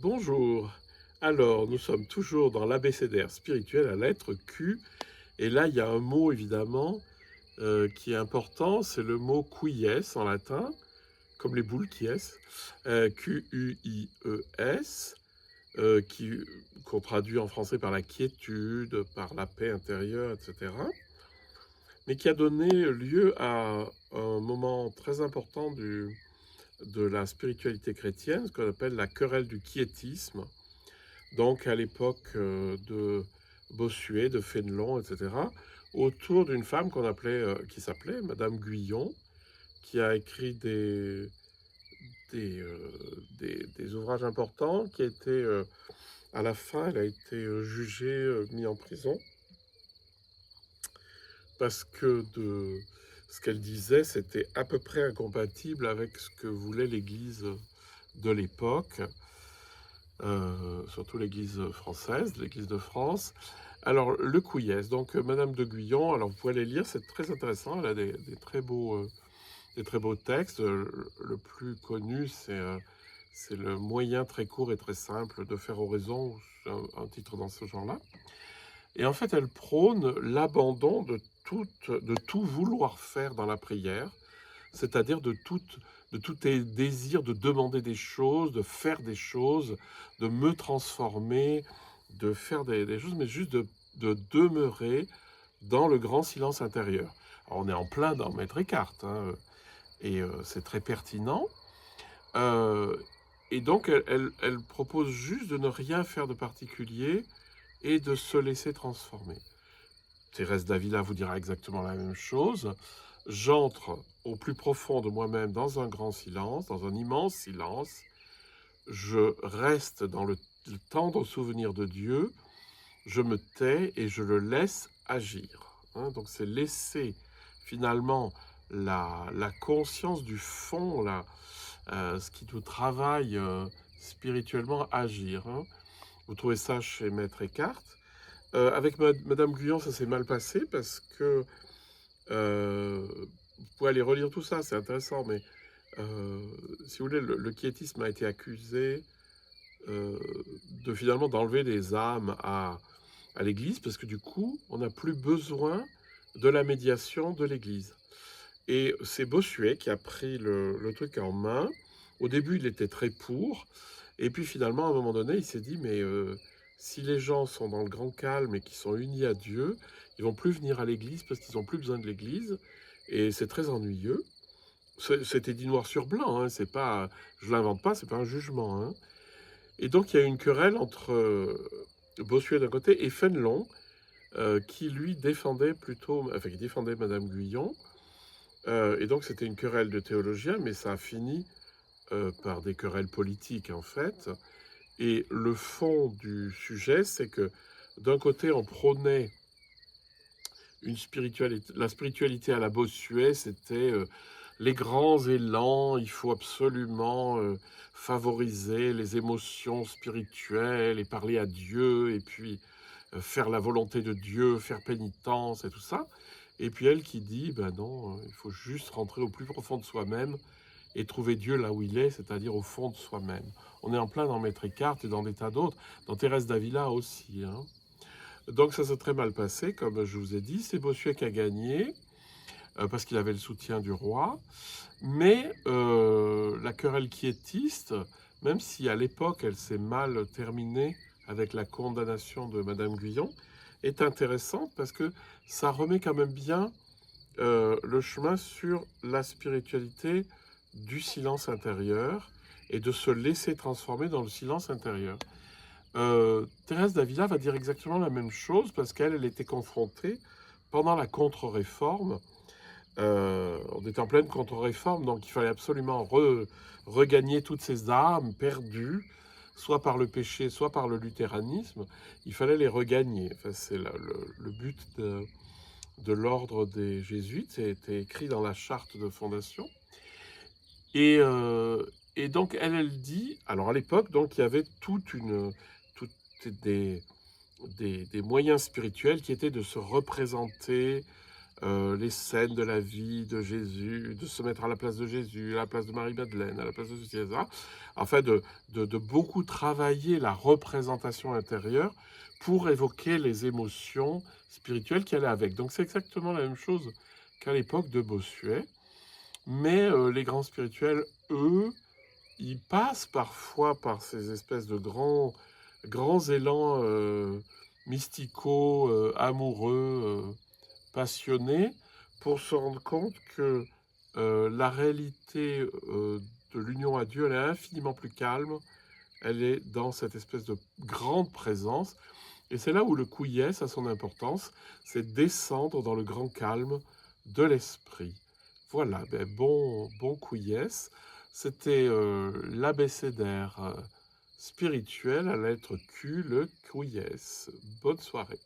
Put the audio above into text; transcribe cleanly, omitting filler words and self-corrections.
Bonjour. Alors, nous sommes toujours dans l'abécédaire spirituel à la lettre Q. Et là, il y a un mot évidemment qui est important, c'est le mot quies en latin, comme les boules qui est, Q-U-I-E-S, qu'on traduit en français par la quiétude, par la paix intérieure, etc. Mais qui a donné lieu à un moment très important de la spiritualité chrétienne, ce qu'on appelle la querelle du quiétisme. Donc à l'époque de Bossuet, de Fénelon, etc., autour d'une femme qui s'appelait Madame Guyon, qui a écrit des ouvrages importants, qui a été, à la fin, elle a été jugée, mise en prison, parce que ce qu'elle disait, c'était à peu près incompatible avec ce que voulait l'Église de l'époque. Surtout l'Église française, l'Église de France. Alors, le Couillès, donc Madame de Guyon, alors vous pouvez aller lire, c'est très intéressant, elle a des très beaux textes. Le plus connu, c'est le moyen très court et très simple de faire oraison, un titre dans ce genre-là. Et en fait, elle prône l'abandon de tout vouloir faire dans la prière, c'est-à-dire de tout désir de demander des choses, de faire des choses, de me transformer, de faire des choses, mais juste de demeurer dans le grand silence intérieur. Alors, on est en plein dans Maître Eckhart, hein, et c'est très pertinent. Euh, et donc, elle propose juste de ne rien faire de particulier et de se laisser transformer. Thérèse d'Avila vous dira exactement la même chose. J'entre au plus profond de moi-même dans un grand silence, dans un immense silence. Je reste dans le tendre souvenir de Dieu. Je me tais et je le laisse agir. Hein, donc c'est laisser finalement la conscience du fond, ce qui nous travaille spirituellement agir. Hein. Vous trouvez ça chez Maître Eckhart. Avec Madame Guyon, ça s'est mal passé parce que vous pouvez aller relire tout ça, c'est intéressant, mais euh, si vous voulez, le quiétisme a été accusé euh, de finalement d'enlever des âmes à l'Église parce que du coup, on n'a plus besoin de la médiation de l'Église. Et c'est Bossuet qui a pris le truc en main. Au début, il était très pour. Et puis finalement, à un moment donné, il s'est dit, mais si les gens sont dans le grand calme et qu'ils sont unis à Dieu, ils vont plus venir à l'église parce qu'ils n'ont plus besoin de l'église. Et c'est très ennuyeux. C'était dit noir sur blanc, hein, c'est pas, je l'invente pas, c'est pas un jugement. Hein. Et donc il y a eu une querelle entre Bossuet d'un côté et Fénelon, qui lui défendait plutôt, enfin qui défendait Madame Guyon. Et donc c'était une querelle de théologiens, mais ça a fini par des querelles politiques en fait. Et le fond du sujet, c'est que d'un côté, on prônait la spiritualité à la Bossuet, c'était les grands élans, il faut absolument favoriser les émotions spirituelles et parler à Dieu, et puis faire la volonté de Dieu, faire pénitence et tout ça. Et puis elle qui dit, ben non, il faut juste rentrer au plus profond de soi-même et trouver Dieu là où il est, c'est-à-dire au fond de soi-même. On est en plein dans Maître Eckhart et dans des tas d'autres, dans Thérèse d'Avila aussi. Hein. Donc ça s'est très mal passé, comme je vous ai dit. C'est Bossuet qui a gagné, parce qu'il avait le soutien du roi. Mais la querelle quiétiste, même si à l'époque elle s'est mal terminée avec la condamnation de Madame Guyon, est intéressante parce que ça remet quand même bien le chemin sur la spiritualité du silence intérieur et de se laisser transformer dans le silence intérieur. Thérèse d'Avila va dire exactement la même chose parce qu'elle était confrontée pendant la contre-réforme. On était en pleine contre-réforme, donc il fallait absolument regagner toutes ces âmes perdues, soit par le péché, soit par le luthéranisme. Il fallait les regagner. Enfin, c'est le but de l'ordre des jésuites, c'était écrit dans la charte de fondation. Et, euh, et donc, elle dit, alors à l'époque, donc, il y avait toutes des moyens spirituels qui étaient de se représenter les scènes de la vie de Jésus, de se mettre à la place de Jésus, à la place de Marie-Madeleine, à la place de ceci, etc. Enfin, de beaucoup travailler la représentation intérieure pour évoquer les émotions spirituelles qui allaient avec. Donc c'est exactement la même chose qu'à l'époque de Bossuet, mais les grands spirituels, eux, ils passent parfois par ces espèces de grands élans mysticaux, amoureux, passionnés, pour se rendre compte que la réalité de l'union à Dieu, elle est infiniment plus calme, elle est dans cette espèce de grande présence, et c'est là où le quies a son importance, c'est descendre dans le grand calme de l'esprit. Voilà, ben bon quies, c'était l'abécédaire spirituel à la lettre Q, le quies. Bonne soirée.